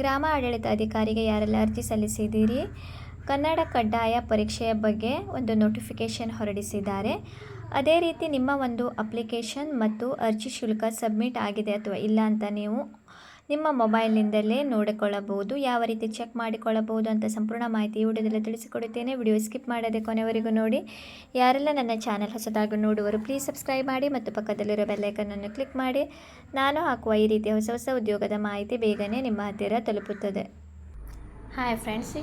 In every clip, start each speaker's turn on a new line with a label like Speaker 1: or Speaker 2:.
Speaker 1: ಗ್ರಾಮ ಆಡಳಿತಾಧಿಕಾರಿಗೆ ಯಾರೆಲ್ಲ ಅರ್ಜಿ ಸಲ್ಲಿಸಿದ್ದೀರಿ? ಕನ್ನಡ ಕಡ್ಡಾಯ ಪರೀಕ್ಷೆಯ ಬಗ್ಗೆ ಒಂದು ನೋಟಿಫಿಕೇಷನ್ ಹೊರಡಿಸಿದ್ದಾರೆ. ಅದೇ ರೀತಿ ನಿಮ್ಮ ಒಂದು ಅಪ್ಲಿಕೇಶನ್ ಮತ್ತು ಅರ್ಜಿ ಶುಲ್ಕ ಸಬ್ಮಿಟ್ ಆಗಿದೆ ಅಥವಾ ಇಲ್ಲ ಅಂತ ನೀವು ನಿಮ್ಮ ಮೊಬೈಲ್ನಿಂದಲೇ ನೋಡಿಕೊಳ್ಳಬಹುದು. ಯಾವ ರೀತಿ ಚೆಕ್ ಮಾಡಿಕೊಳ್ಳಬಹುದು ಅಂತ ಸಂಪೂರ್ಣ ಮಾಹಿತಿ ಈ ವಿಡಿಯೋದಲ್ಲಿ ತಿಳಿಸಿಕೊಡುತ್ತೇನೆ. ವಿಡಿಯೋ ಸ್ಕಿಪ್ ಮಾಡದೆ ಕೊನೆವರೆಗೂ ನೋಡಿ. ಯಾರೆಲ್ಲ ನನ್ನ ಚಾನಲ್ ಹೊಸದಾಗಿ ನೋಡುವರು ಪ್ಲೀಸ್ ಸಬ್ಸ್ಕ್ರೈಬ್ ಮಾಡಿ ಮತ್ತು ಪಕ್ಕದಲ್ಲಿರೋ ಬೆಲ್ಲೈಕನ್ನನ್ನು ಕ್ಲಿಕ್ ಮಾಡಿ. ನಾನು ಹಾಕುವ ಈ ರೀತಿಯ ಹೊಸ ಉದ್ಯೋಗದ ಮಾಹಿತಿ ಬೇಗನೆ ನಿಮ್ಮ ಹತ್ತಿರ ತಲುಪುತ್ತದೆ. ಹಾಯ್ ಫ್ರೆಂಡ್ಸ್,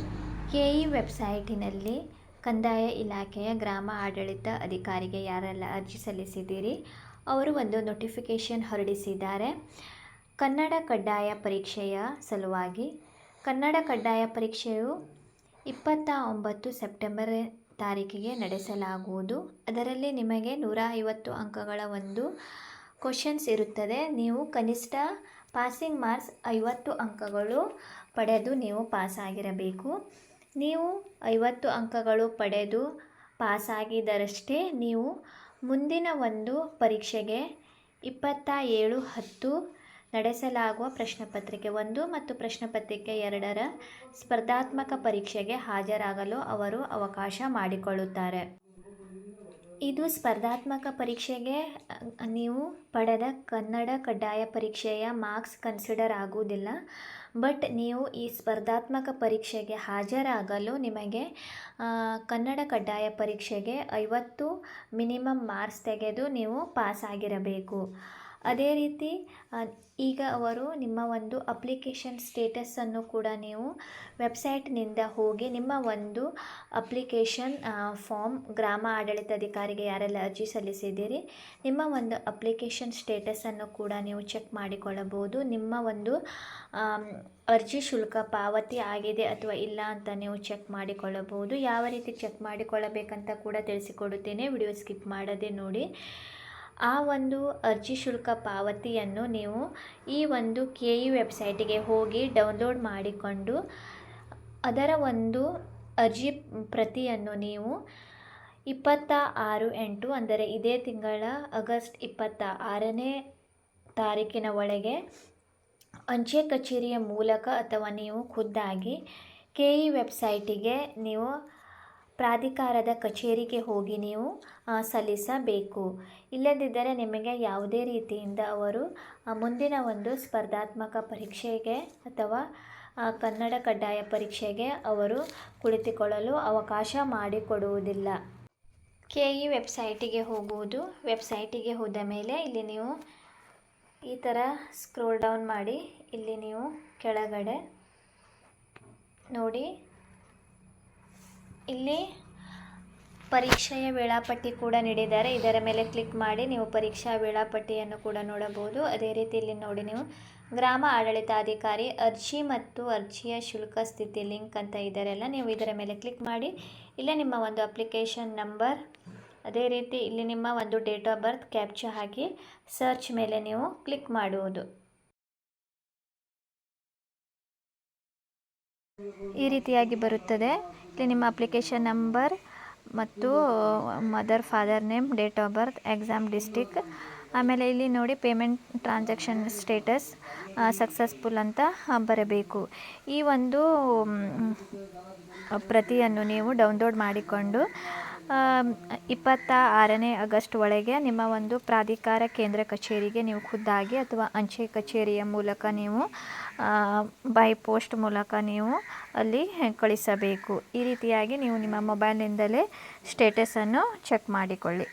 Speaker 1: ಕೆಇ ವೆಬ್ಸೈಟಿನಲ್ಲಿ ಕಂದಾಯ ಇಲಾಖೆಯ ಗ್ರಾಮ ಆಡಳಿತ ಅಧಿಕಾರಿಗೆ ಯಾರೆಲ್ಲ ಅರ್ಜಿ ಸಲ್ಲಿಸಿದ್ದೀರಿ ಅವರು ಒಂದು ನೋಟಿಫಿಕೇಷನ್ ಹೊರಡಿಸಿದ್ದಾರೆ. ಕನ್ನಡ ಕಡ್ಡಾಯ ಪರೀಕ್ಷೆಯ ಸಲುವಾಗಿ ಕನ್ನಡ ಕಡ್ಡಾಯ ಪರೀಕ್ಷೆಯು 29 ಸೆಪ್ಟೆಂಬರ್ ತಾರೀಕಿಗೆ ನಡೆಸಲಾಗುವುದು. ಅದರಲ್ಲಿ ನಿಮಗೆ 150 ಅಂಕಗಳ ಒಂದು ಕ್ವಶನ್ಸ್ ಇರುತ್ತದೆ. ನೀವು ಕನಿಷ್ಠ ಪಾಸಿಂಗ್ ಮಾರ್ಕ್ಸ್ 50 ಅಂಕಗಳು ಪಡೆದು ನೀವು ಪಾಸಾಗಿರಬೇಕು. ನೀವು 50 ಅಂಕಗಳು ಪಡೆದು ಪಾಸಾಗಿದ್ದರಷ್ಟೇ ನೀವು ಮುಂದಿನ ಒಂದು ಪರೀಕ್ಷೆಗೆ 27/10 ನಡೆಸಲಾಗುವ ಪ್ರಶ್ನೆ ಪತ್ರಿಕೆ 1 ಮತ್ತು ಪ್ರಶ್ನೆ ಪತ್ರಿಕೆ 2ರ ಸ್ಪರ್ಧಾತ್ಮಕ ಪರೀಕ್ಷೆಗೆ ಹಾಜರಾಗಲು ಅವರು ಅವಕಾಶ ಮಾಡಿಕೊಳ್ಳುತ್ತಾರೆ. ಇದು ಸ್ಪರ್ಧಾತ್ಮಕ ಪರೀಕ್ಷೆಗೆ ನೀವು ಪಡೆದ ಕನ್ನಡ ಕಡ್ಡಾಯ ಪರೀಕ್ಷೆಯ ಮಾರ್ಕ್ಸ್ ಕನ್ಸಿಡರ್ ಆಗುವುದಿಲ್ಲ. ಬಟ್ ನೀವು ಈ ಸ್ಪರ್ಧಾತ್ಮಕ ಪರೀಕ್ಷೆಗೆ ಹಾಜರಾಗಲು ನಿಮಗೆ ಕನ್ನಡ ಕಡ್ಡಾಯ ಪರೀಕ್ಷೆಗೆ 50 ಮಿನಿಮಮ್ ಮಾರ್ಕ್ಸ್ ತೆಗೆದು ನೀವು ಪಾಸಾಗಿರಬೇಕು. ಅದೇ ರೀತಿ ಈಗ ಅವರು ನಿಮ್ಮ ಒಂದು ಅಪ್ಲಿಕೇಶನ್ ಸ್ಟೇಟಸನ್ನು ಕೂಡ ನೀವು ವೆಬ್ಸೈಟ್ನಿಂದ ಹೋಗಿ ನಿಮ್ಮ ಒಂದು ಅಪ್ಲಿಕೇಶನ್ ಫಾರ್ಮ್ ಗ್ರಾಮ ಆಡಳಿತಾಧಿಕಾರಿಗೆ ಯಾರೆಲ್ಲ ಅರ್ಜಿ ಸಲ್ಲಿಸಿದ್ದೀರಿ ನಿಮ್ಮ ಒಂದು ಅಪ್ಲಿಕೇಶನ್ ಸ್ಟೇಟಸನ್ನು ಕೂಡ ನೀವು ಚೆಕ್ ಮಾಡಿಕೊಳ್ಳಬಹುದು. ನಿಮ್ಮ ಒಂದು ಅರ್ಜಿ ಶುಲ್ಕ ಪಾವತಿ ಆಗಿದೆ ಅಥವಾ ಇಲ್ಲ ಅಂತ ನೀವು ಚೆಕ್ ಮಾಡಿಕೊಳ್ಳಬಹುದು. ಯಾವ ರೀತಿ ಚೆಕ್ ಮಾಡಿಕೊಳ್ಳಬೇಕಂತ ಕೂಡ ತಿಳಿಸಿಕೊಡುತ್ತೇನೆ, ವಿಡಿಯೋ ಸ್ಕಿಪ್ ಮಾಡದೆ ನೋಡಿ. ಆ ಒಂದು ಅರ್ಜಿ ಶುಲ್ಕ ಪಾವತಿಯನ್ನು ನೀವು ಈ ಒಂದು ಕೆಇ ವೆಬ್ಸೈಟಿಗೆ ಹೋಗಿ ಡೌನ್ಲೋಡ್ ಮಾಡಿಕೊಂಡು ಅದರ ಒಂದು ಅರ್ಜಿ ಪ್ರತಿಯನ್ನು ನೀವು 26/8 ಅಂದರೆ ಇದೇ ತಿಂಗಳ ಆಗಸ್ಟ್ 26ನೇ ತಾರೀಕಿನ ಒಳಗೆ ಅಂಚೆ ಕಚೇರಿಯ ಮೂಲಕ ಅಥವಾ ನೀವು ಖುದ್ದಾಗಿ ಕೆಇ ವೆಬ್ಸೈಟಿಗೆ ನೀವು ಪ್ರಾಧಿಕಾರದ ಕಚೇರಿಗೆ ಹೋಗಿ ನೀವು ಸಲ್ಲಿಸಬೇಕು. ಇಲ್ಲದಿದ್ದರೆ ನಿಮಗೆ ಯಾವುದೇ ರೀತಿಯಿಂದ ಅವರು ಮುಂದಿನ ಒಂದು ಸ್ಪರ್ಧಾತ್ಮಕ ಪರೀಕ್ಷೆಗೆ ಅಥವಾ ಕನ್ನಡ ಕಡ್ಡಾಯ ಪರೀಕ್ಷೆಗೆ ಅವರು ಕುಳಿತುಕೊಳ್ಳಲು ಅವಕಾಶ ಮಾಡಿಕೊಡುವುದಿಲ್ಲ. ಕೆಇ ವೆಬ್ಸೈಟಿಗೆ ಹೋಗುವುದು. ವೆಬ್ಸೈಟಿಗೆ ಹೋದ ಮೇಲೆ ಇಲ್ಲಿ ನೀವು ಈ ಥರ ಸ್ಕ್ರೋಲ್ ಡೌನ್ ಮಾಡಿ ಇಲ್ಲಿ ನೀವು ಕೆಳಗಡೆ ನೋಡಿ, ಇಲ್ಲಿ ಪರೀಕ್ಷೆಯ ವೇಳಾಪಟ್ಟಿ ಕೂಡ ನೀಡಿದ್ದಾರೆ. ಇದರ ಮೇಲೆ ಕ್ಲಿಕ್ ಮಾಡಿ ನೀವು ಪರೀಕ್ಷಾ ವೇಳಾಪಟ್ಟಿಯನ್ನು ಕೂಡ ನೋಡಬಹುದು. ಅದೇ ರೀತಿ ಇಲ್ಲಿ ನೋಡಿ ನೀವು ಗ್ರಾಮ ಆಡಳಿತಾಧಿಕಾರಿ ಅರ್ಜಿ ಮತ್ತು ಅರ್ಜಿಯ ಶುಲ್ಕ ಸ್ಥಿತಿ ಲಿಂಕ್ ಅಂತ ಇದರೆಲ್ಲ ನೀವು ಇದರ ಮೇಲೆ ಕ್ಲಿಕ್ ಮಾಡಿ ಇಲ್ಲೇ ನಿಮ್ಮ ಒಂದು ಅಪ್ಲಿಕೇಶನ್ ನಂಬರ್, ಅದೇ ರೀತಿ ಇಲ್ಲಿ ನಿಮ್ಮ ಒಂದು date of birth captcha hockey search ಮೇಲೆ ನೀವು ಕ್ಲಿಕ್ ಮಾಡುವುದು. ಈ ರೀತಿಯಾಗಿ ಬರುತ್ತದೆ. ಇಲ್ಲಿ ನಿಮ್ಮ ಅಪ್ಲಿಕೇಶನ್ ನಂಬರ್ ಮತ್ತು mother father name, date of birth, exam district, ಆಮೇಲೆ ಇಲ್ಲಿ ನೋಡಿ ಪೇಮೆಂಟ್ ಟ್ರಾನ್ಸಾಕ್ಷನ್ ಸ್ಟೇಟಸ್ ಸಕ್ಸಸ್ಫುಲ್ ಅಂತ ಬರಬೇಕು. ಈ ಒಂದು ಪ್ರತಿಯನ್ನು ನೀವು ಡೌನ್ಲೋಡ್ ಮಾಡಿಕೊಂಡು 26ನೇ ಆಗಸ್ಟ್ ಒಳಗೆ ನಿಮ್ಮ ಒಂದು ಪ್ರಾಧಿಕಾರ ಕೇಂದ್ರ ಕಚೇರಿಗೆ ನೀವು ಖುದ್ದಾಗಿ ಅಥವಾ ಅಂಚೆ ಕಚೇರಿಯ ಮೂಲಕ ನೀವು ಬೈ ಪೋಸ್ಟ್ ಮೂಲಕ ನೀವು ಅಲ್ಲಿ ಕಳಿಸಬೇಕು. ಈ ರೀತಿಯಾಗಿ ನೀವು ನಿಮ್ಮ ಮೊಬೈಲ್ನಿಂದಲೇ ಸ್ಟೇಟಸನ್ನು ಚೆಕ್ ಮಾಡಿಕೊಳ್ಳಿ.